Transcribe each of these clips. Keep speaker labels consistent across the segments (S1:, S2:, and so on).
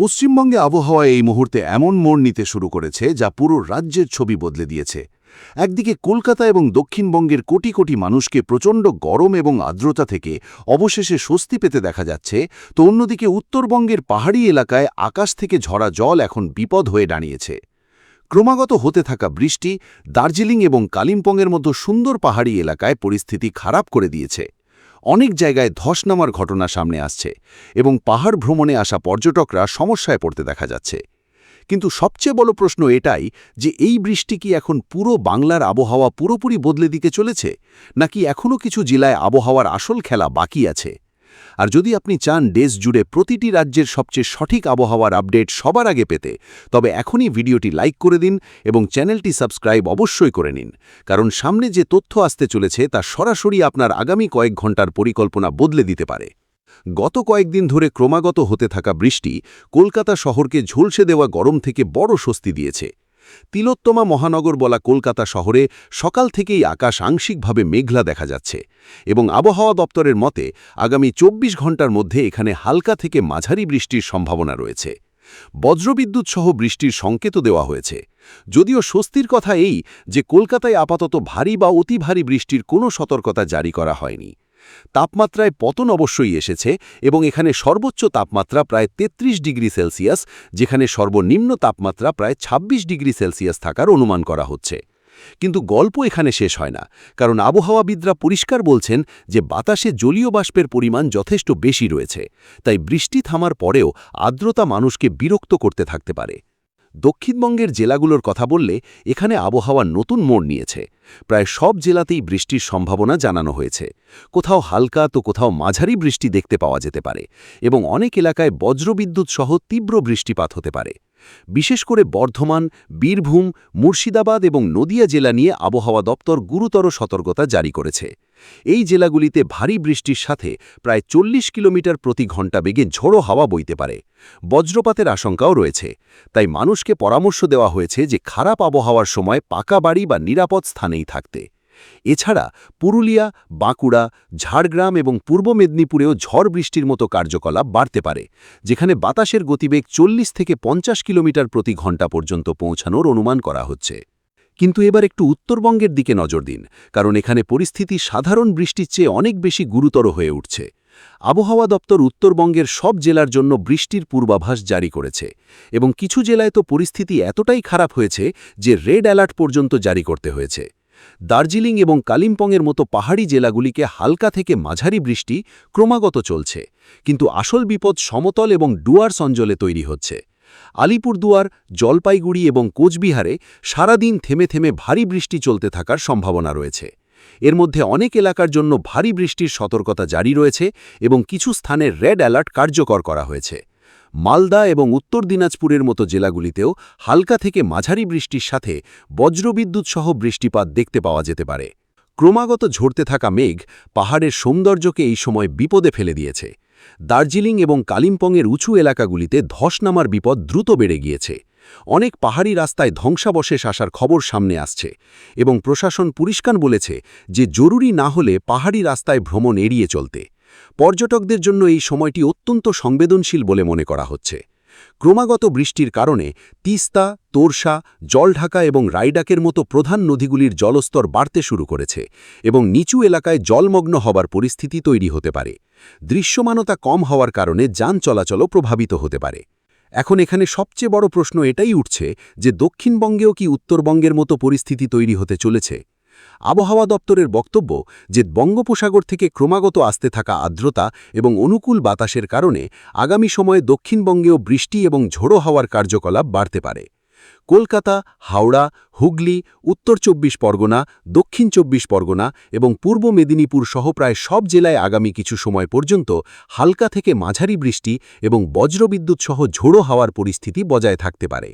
S1: পশ্চিমবঙ্গে আবহাওয়া এই মুহূর্তে এমন মোড় নিতে শুরু করেছে যা পুরো রাজ্যের ছবি বদলে দিয়েছে। একদিকে কলকাতা এবং দক্ষিণবঙ্গের কোটি কোটি মানুষকে প্রচণ্ড গরম এবং আর্দ্রতা থেকে অবশেষে স্বস্তি পেতে দেখা যাচ্ছে, তো অন্যদিকে উত্তরবঙ্গের পাহাড়ি এলাকায় আকাশ থেকে ঝরা জল এখন বিপদ হয়ে দাঁড়িয়েছে। ক্রমাগত হতে থাকা বৃষ্টি দার্জিলিং এবং কালিম্পংয়ের মতো সুন্দর পাহাড়ি এলাকায় পরিস্থিতি খারাপ করে দিয়েছে। অনেক জায়গায় ধস নামার ঘটনা সামনে আসছে এবং পাহাড় ভ্রমণে আসা পর্যটকরা সমস্যায় পড়তে দেখা যাচ্ছে। কিন্তু সবচেয়ে বড় প্রশ্ন এটাই যে এই বৃষ্টি কি এখন পুরো বাংলার আবহাওয়া পুরোপুরি বদলে দিতে চলেছে, নাকি এখনও কিছু জেলায় আবহাওয়ার আসল খেলা বাকি আছে? আর যদি আপনি চান দেশ জুড়ে প্রতিটি রাজ্যের সবচেয়ে সঠিক আবহাওয়ার আপডেট সবার আগে পেতে, তবে এখনই ভিডিওটি লাইক করে দিন এবং চ্যানেলটি সাবস্ক্রাইব অবশ্যই করে নিন, কারণ সামনে যে তথ্য আসতে চলেছে তা সরাসরি আপনার আগামী কয়েক ঘন্টার পরিকল্পনা বদলে দিতে পারে। গত কয়েকদিন ধরে ক্রমাগত হতে থাকা বৃষ্টি কলকাতা শহরকে ঝলসে দেওয়া গরম থেকে বড় স্বস্তি দিয়েছে। তিলোত্তমা মহানগর বলা কলকাতা শহরে সকাল থেকেই আকাশ আংশিকভাবে মেঘলা দেখা যাচ্ছে এবং আবহাওয়া দপ্তরের মতে আগামী ২৪ ঘন্টার মধ্যে এখানে হালকা থেকে মাঝারি বৃষ্টির সম্ভাবনা রয়েছে। বজ্রবিদ্যুৎ সহ বৃষ্টির সংকেতও দেওয়া হয়েছে। যদিও স্বস্তির কথা এই যে কলকাতায় আপাতত ভারী বা অতি ভারী বৃষ্টির কোনো সতর্কতা জারি করা হয়নি। তাপমাত্রায় পতন অবশ্যই এসেছে এবং এখানে সর্বোচ্চ তাপমাত্রা প্রায় ৩৩ ডিগ্রি সেলসিয়াস, যেখানে সর্বনিম্ন তাপমাত্রা প্রায় ২৬ ডিগ্রি সেলসিয়াস থাকার অনুমান করা হচ্ছে। কিন্তু গল্প এখানে শেষ হয় না, কারণ আবহাওয়াবিদরা পরিষ্কার বলছেন যে বাতাসে জলীয় বাষ্পের পরিমাণ যথেষ্ট বেশি রয়েছে, তাই বৃষ্টি থামার পরেও আর্দ্রতা মানুষকে বিরক্ত করতে থাকতে পারে। দক্ষিণবঙ্গের জেলাগুলোর কথা বললে এখানে আবহাওয়া নতুন মোড় নিয়েছে। প্রায় সব জেলাতেই বৃষ্টির সম্ভাবনা জানানো হয়েছে। কোথাও হালকা তো কোথাও মাঝারি বৃষ্টি দেখতে পাওয়া যেতে পারে এবং অনেক এলাকায় বজ্রবিদ্যুৎ সহ তীব্র বৃষ্টিপাত হতে পারে। বিশেষ করে বর্ধমান, বীরভূম, মুর্শিদাবাদ এবং নদিয়া জেলা নিয়ে আবহাওয়া দপ্তর গুরুতর সতর্কতা জারি করেছে। এই জেলাগুলিতে ভারী বৃষ্টির সাথে প্রায় ৪০ কিলোমিটার প্রতি ঘণ্টা বেগে ঝোড়ো হাওয়া বইতে পারে। বজ্রপাতের আশঙ্কাও রয়েছে, তাই মানুষকে পরামর্শ দেওয়া হয়েছে যে খারাপ আবহাওয়ার সময় পাকা বাড়ি বা নিরাপদ স্থানেই থাকতে। এছাড়া পুরুলিয়া, বাঁকুড়া, ঝাড়গ্রাম এবং পূর্ব মেদিনীপুরেও ঝড় বৃষ্টির মতো কার্যকলাপ বাড়তে পারে, যেখানে বাতাসের গতিবেগ ৪০ থেকে ৫০ কিলোমিটার প্রতি ঘণ্টা পর্যন্ত পৌঁছানোর অনুমান করা হচ্ছে। কিন্তু এবার একটু উত্তরবঙ্গের দিকে নজর দিন, কারণ এখানে পরিস্থিতি সাধারণ বৃষ্টির চেয়ে অনেক বেশি গুরুতর হয়ে উঠছে। আবহাওয়া দপ্তর উত্তরবঙ্গের সব জেলার জন্য বৃষ্টির পূর্বাভাস জারি করেছে এবং কিছু জেলায় তো পরিস্থিতি এতটাই খারাপ হয়েছে যে রেড অ্যালার্ট পর্যন্ত জারি করতে হয়েছে। দার্জিলিং এবং কালিম্পংয়ের মতো পাহাড়ি জেলাগুলিকে হালকা থেকে মাঝারি বৃষ্টি ক্রমাগত চলছে, কিন্তু আসল বিপদ সমতল এবং ডুয়ার্স অঞ্চলে তৈরি হচ্ছে। আলিপুরদুয়ার, জলপাইগুড়ি এবং কোচবিহারে সারাদিন থেমে থেমে ভারী বৃষ্টি চলতে থাকার সম্ভাবনা রয়েছে। এর মধ্যে অনেক এলাকার জন্য ভারী বৃষ্টির সতর্কতা জারি রয়েছে এবং কিছু স্থানে রেড অ্যালার্ট কার্যকর করা হয়েছে। মালদা এবং উত্তর দিনাজপুরের মতো জেলাগুলিতেও হালকা থেকে মাঝারি বৃষ্টির সাথে বজ্রবিদ্যুৎ সহ বৃষ্টিপাত দেখতে পাওয়া যেতে পারে। ক্রমাগত ঝরতে থাকা মেঘ পাহাড়ের সৌন্দর্যকে এই সময় বিপদে ফেলে দিয়েছে। দার্জিলিং এবং কালিম্পংয়ের উঁচু এলাকাগুলিতে ধস নামার বিপদ দ্রুত বেড়ে গিয়েছে। অনেক পাহাড়ি রাস্তায় ধ্বংসাবশেষ আসার খবর সামনে আসছে এবং প্রশাসন পরিষ্কার বলেছে যে জরুরি না হলে পাহাড়ি রাস্তায় ভ্রমণ এড়িয়ে চলতে। পর্যটকদের জন্য এই সময়টি অত্যন্ত সংবেদনশীল বলে মনে করা হচ্ছে। ক্রমাগত বৃষ্টির কারণে তিস্তা, তোরসা, জলঢাকা এবং রায়ডাকের মতো প্রধান নদীগুলির জলস্তর বাড়তে শুরু করেছে এবং নিচু এলাকায় জলমগ্ন হবার পরিস্থিতি তৈরি হতে পারে। দৃশ্যমানতা কম হওয়ার কারণে যান চলাচলও প্রভাবিত হতে পারে। এখন এখানে সবচেয়ে বড় প্রশ্ন এটাই উঠছে যে দক্ষিণবঙ্গেও কি উত্তরবঙ্গের মতো পরিস্থিতি তৈরি হতে চলেছে। আবহাওয়া দপ্তরের বক্তব্য যে বঙ্গোপসাগর থেকে ক্রমাগত আসতে থাকা আর্দ্রতা এবং অনুকূল বাতাসের কারণে আগামী সময়ে দক্ষিণবঙ্গেও বৃষ্টি এবং ঝোড়ো হাওয়ার কার্যকলাপ বাড়তে পারে। কলকাতা, হাওড়া, হুগলি, উত্তর ২৪ পরগনা, দক্ষিণ ২৪ পরগনা এবং পূর্ব মেদিনীপুর সহ প্রায় সব জেলায় আগামী কিছু সময় পর্যন্ত হালকা থেকে মাঝারি বৃষ্টি এবং বজ্রবিদ্যুৎ সহ ঝোড়ো হাওয়ার পরিস্থিতি বজায় থাকতে পারে।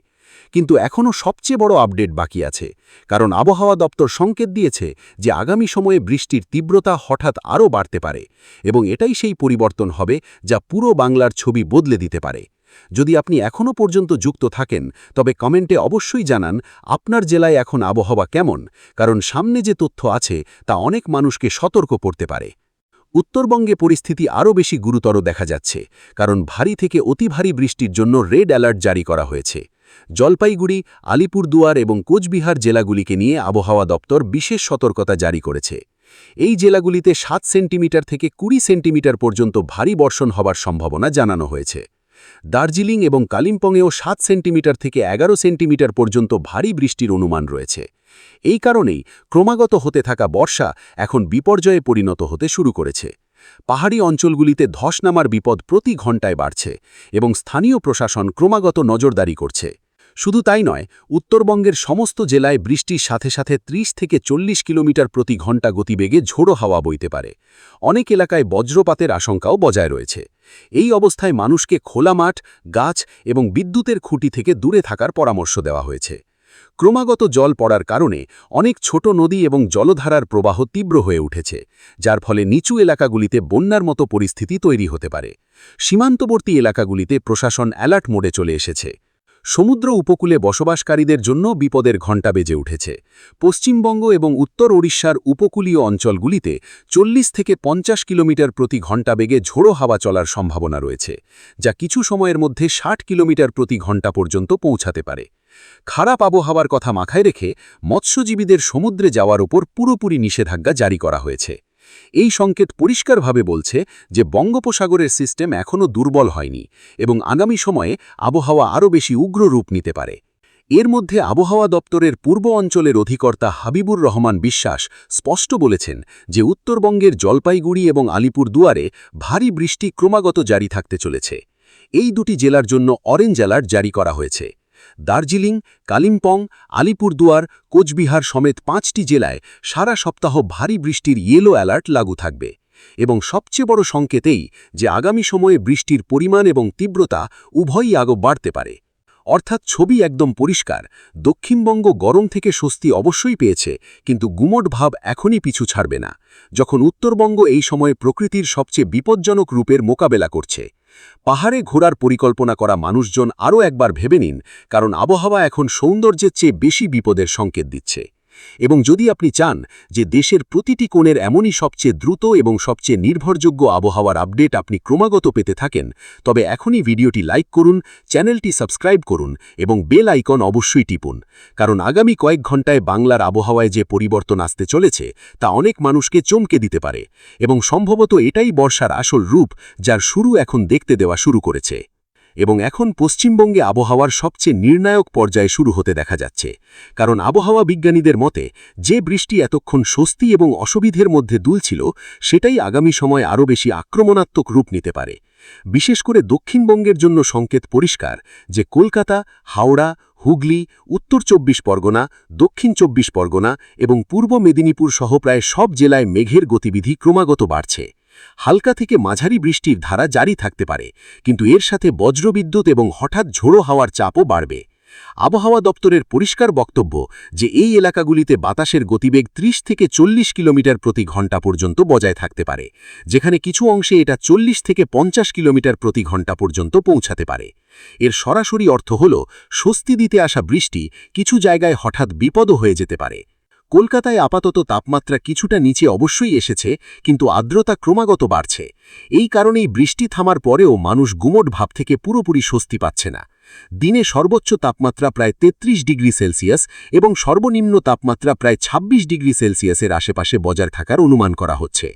S1: কিন্তু এখনও সবচেয়ে বড় আপডেট বাকি আছে, কারণ আবহাওয়া দপ্তর সংকেত দিয়েছে যে আগামী সময়ে বৃষ্টির তীব্রতা হঠাৎ আরও বাড়তে পারে এবং এটাই সেই পরিবর্তন হবে যা পুরো বাংলার ছবি বদলে দিতে পারে। যদি আপনি এখনও পর্যন্ত যুক্ত থাকেন, তবে কমেন্টে অবশ্যই জানান আপনার জেলায় এখন আবহাওয়া কেমন, কারণ সামনে যে তথ্য আছে তা অনেক মানুষকে সতর্ক করতে পারে।
S2: উত্তরবঙ্গে পরিস্থিতি আরও বেশি গুরুতর দেখা যাচ্ছে, কারণ ভারী থেকে অতি ভারী বৃষ্টির জন্য রেড অ্যালার্ট জারি করা হয়েছে। জলপাইগুড়ি, আলিপুরদুয়ার এবং কোচবিহার জেলাগুলিকে নিয়ে আবহাওয়া দপ্তর বিশেষ সতর্কতা জারি করেছে। এই জেলাগুলিতে 7 সেন্টিমিটার থেকে 20 সেন্টিমিটার পর্যন্ত ভারী বর্ষণ হবার সম্ভাবনা জানানো হয়েছে। দার্জিলিং এবং কালিম্পংয়েও 7 সেন্টিমিটার থেকে 11 সেন্টিমিটার পর্যন্ত ভারী বৃষ্টির অনুমান রয়েছে। এই কারণেই ক্রমাগত হতে থাকা বর্ষা এখন বিপর্যয়ে পরিণত হতে শুরু করেছে। পাহাড়ি অঞ্চলগুলিতে ধস নামার বিপদ প্রতি ঘন্টায় বাড়ছে এবং স্থানীয় প্রশাসন ক্রমাগত নজরদারি করছে। শুধু তাই নয়, উত্তরবঙ্গের সমস্ত জেলায় বৃষ্টির সাথে সাথে 30 থেকে 40 কিলোমিটার প্রতি ঘন্টা গতিবেগে ঝোড়ো হাওয়া বইতে পারে। অনেক এলাকায় বজ্রপাতের আশঙ্কাও বজায় রয়েছে। এই অবস্থায় মানুষকে খোলা মাঠ, গাছ এবং বিদ্যুতের খুঁটি থেকে দূরে থাকার পরামর্শ দেওয়া হয়েছে। ক্রমাগত জল পড়ার কারণে অনেক ছোট নদী এবং জলধারার প্রবাহ তীব্র হয়ে উঠেছে, যার ফলে নিচু এলাকাগুলিতে বন্যার মতো পরিস্থিতি তৈরি হতে পারে। সীমান্তবর্তী এলাকাগুলিতে প্রশাসন অ্যালার্ট মোডে চলে এসেছে। সমুদ্র উপকূলে বসবাসকারীদের জন্য বিপদের ঘণ্টা বেজে উঠেছে। পশ্চিমবঙ্গ এবং উত্তর ওড়িশার উপকূলীয় অঞ্চলগুলিতে 40 থেকে 50 কিলোমিটার প্রতি ঘণ্টা বেগে ঝোড়ো হাওয়া চলার সম্ভাবনা রয়েছে, যা কিছু সময়ের মধ্যে 60 কিলোমিটার প্রতি ঘণ্টা পর্যন্ত পৌঁছাতে পারে। খারাপ আবহাওয়ার কথা মাথায় রেখে মৎস্যজীবীদের সমুদ্রে যাওয়ার উপর পুরোপুরি নিষেধাজ্ঞা জারি করা হয়েছে। এই সংকেত পরিষ্কারভাবে বলছে যে বঙ্গোপসাগরের সিস্টেম এখনও দুর্বল হয়নি এবং আগামী সময়ে আবহাওয়া আরও বেশি উগ্র রূপ নিতে পারে। এর মধ্যে আবহাওয়া দপ্তরের পূর্ব অঞ্চলের অধিকর্তা হাবিবুর রহমান বিশ্বাস স্পষ্ট বলেছেন যে উত্তরবঙ্গের জলপাইগুড়ি এবং আলিপুরদুয়ারে ভারী বৃষ্টি ক্রমাগত জারি থাকতে চলেছে। এই দুটি জেলার জন্য অরেঞ্জ অ্যালার্ট জারি করা হয়েছে। দার্জিলিং, কালিম্পং, আলিপুরদুয়ার, কোচবিহার সমেত 5টি জেলায় সারা সপ্তাহ ভারী বৃষ্টির ইয়েলো অ্যালার্ট লাগু থাকবে। এবং সবচেয়ে বড় সংকেতেই যে আগামী সময়ে বৃষ্টির পরিমাণ এবং তীব্রতা উভয়ই আরও বাড়তে পারে। অর্থাৎ ছবি একদম পরিষ্কার, দক্ষিণবঙ্গ গরম থেকে স্বস্তি অবশ্যই পেয়েছে, কিন্তু গুমোট ভাব এখনই পিছু ছাড়বে না, যখন উত্তরবঙ্গ এই সময়ে প্রকৃতির সবচেয়ে বিপজ্জনক রূপের মোকাবেলা করছে। পাহাড়ে ঘোরার পরিকল্পনা করা মানুষজন আরও একবার ভেবে নিন, কারণ আবহাওয়া এখন সৌন্দর্যের চেয়ে বেশি বিপদের সংকেত দিচ্ছে। এবং যদি আপনি চান যে দেশের প্রতিটি কোণের এমনই সবচেয়ে দ্রুত এবং সবচেয়ে নির্ভরযোগ্য আবহাওয়ার আপডেট আপনি ক্রমাগত পেতে থাকেন, তবে এখনই ভিডিওটি লাইক করুন, চ্যানেলটি সাবস্ক্রাইব করুন এবং বেল আইকন অবশ্যই টিপুন, কারণ আগামী কয়েক ঘন্টায় বাংলার আবহাওয়ায় যে পরিবর্তন আসতে চলেছে তা অনেক মানুষকে চমকে দিতে পারে এবং সম্ভবত এটাই বর্ষার আসল রূপ, যার শুরু এখন দেখতে দেওয়া শুরু করেছে। এবং এখন পশ্চিমবঙ্গে আবহাওয়ার সবচেয়ে নির্ণায়ক পর্যায়ে শুরু হতে দেখা যাচ্ছে, কারণ আবহাওয়া বিজ্ঞানীদের মতে যে বৃষ্টি এতক্ষণ স্বস্তি এবং অসুবিধের মধ্যে দুলছিল, সেটাই আগামী সময়ে আরও বেশি আক্রমণাত্মক রূপ নিতে পারে। বিশেষ করে দক্ষিণবঙ্গের জন্য সংকেত পরিষ্কার যে কলকাতা, হাওড়া, হুগলি, উত্তর 24 পরগনা, দক্ষিণ 24 পরগনা এবং পূর্ব মেদিনীপুর সহ প্রায় সব জেলায় মেঘের গতিবিধি ক্রমাগত বাড়ছে। হালকা থেকে মাঝারি বৃষ্টির ধারা জারি থাকতে পারে, কিন্তু এর সাথে বজ্রবিদ্যুৎ এবং হঠাৎ ঝোড়ো হাওয়ার চাপও বাড়বে। আবহাওয়া দপ্তরের পরিষ্কার বক্তব্য যে এই এলাকাগুলিতে বাতাসের গতিবেগ 30 থেকে 40 কিলোমিটার প্রতি ঘন্টা পর্যন্ত বজায় থাকতে পারে, যেখানে কিছু অংশে এটা 40 থেকে 50 কিলোমিটার প্রতি ঘন্টা পর্যন্ত পৌঁছাতে পারে। এর সরাসরি অর্থ হল স্বস্তি দিতে আসা বৃষ্টি কিছু জায়গায় হঠাৎ বিপদও হয়ে যেতে পারে। কলকাতায় আপাতত তাপমাত্রা কিছুটা নিচে অবশ্যই এসেছে, কিন্তু আর্দ্রতা ক্রমাগত বাড়ছে। এই কারণেই বৃষ্টি থামার পরেও মানুষ গুমোট ভাব থেকে পুরোপুরি স্বস্তি পাচ্ছে না। দিনে সর্বোচ্চ তাপমাত্রা প্রায় 33 ডিগ্রি সেলসিয়াস এবং সর্বনিম্ন তাপমাত্রা প্রায় 26 ডিগ্রি সেলসিয়াসের আশেপাশে বজায় থাকার অনুমান করা হচ্ছে।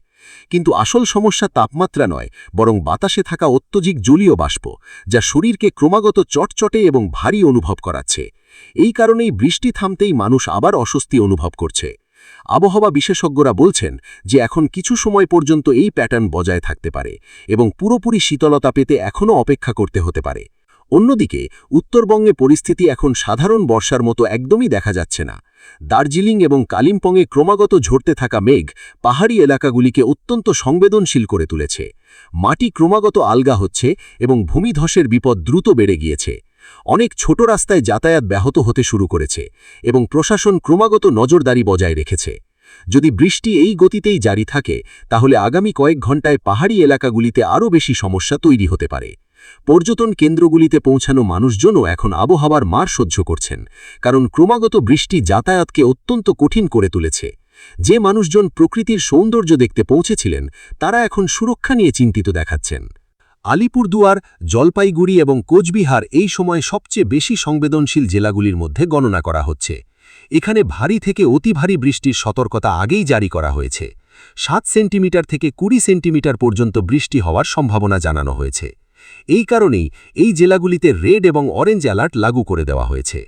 S2: কিন্তু আসল সমস্যা তাপমাত্রা নয়, বরং বাতাসে থাকা অত্যধিক জলীয় বাষ্প, যা শরীরকে ক্রমাগত চটচটে এবং ভারী অনুভব করাচ্ছে। এই কারণেই বৃষ্টি থামতেই মানুষ আবার অস্বস্তি অনুভব করছে। আবহাওয়া বিশেষজ্ঞরা বলছেন যে এখন কিছু সময় পর্যন্ত এই প্যাটার্ন বজায় থাকতে পারে এবং পুরোপুরি শীতলতা পেতে এখনও অপেক্ষা করতে হতে পারে। অন্যদিকে উত্তরবঙ্গে পরিস্থিতি এখন সাধারণ বর্ষার মতো একদমই দেখা যাচ্ছে না। দার্জিলিং এবং কালিম্পংয়ে ক্রমাগত ঝরতে থাকা মেঘ পাহাড়ি এলাকাগুলিকে অত্যন্ত সংবেদনশীল করে তুলেছে। মাটি ক্রমাগত আলগা হচ্ছে এবং ভূমিধসের বিপদ দ্রুত বেড়ে গিয়েছে। অনেক ছোট রাস্তায় যাতায়াত ব্যাহত হতে শুরু করেছে এবং প্রশাসন ক্রমাগত নজরদারি বজায় রেখেছে। যদি বৃষ্টি এই গতিতেই জারি থাকে, তাহলে আগামী কয়েক ঘন্টায় পাহাড়ি এলাকাগুলিতে আরও বেশি সমস্যা তৈরি হতে পারে। পর্যটন কেন্দ্রগুলিতে পৌঁছানো মানুষজনও এখন আবহাওয়ার মার সহ্য করছেন, কারণ ক্রমাগত বৃষ্টি যাতায়াতকে অত্যন্ত কঠিন করে তুলেছে। যে মানুষজন প্রকৃতির সৌন্দর্য দেখতে পৌঁছেছিলেন তারা এখন সুরক্ষা নিয়ে চিন্তিত দেখাচ্ছেন। আলিপুরদুয়ার, জলপাইগুড়ি এবং কোচবিহার এই সময় সবচেয়ে বেশি সংবেদনশীল জেলাগুলির মধ্যে গণনা করা হচ্ছে। এখানে ভারী থেকে অতি ভারী বৃষ্টির সতর্কতা আগেই জারি করা হয়েছে। 7 সেন্টিমিটার থেকে 20 সেন্টিমিটার পর্যন্ত বৃষ্টি হওয়ার সম্ভাবনা জানানো হয়েছে। এই কারণেই এই জেলাগুলিতে রেড এবং অরেঞ্জ অ্যালার্ট লাগু করে দেওয়া হয়েছে।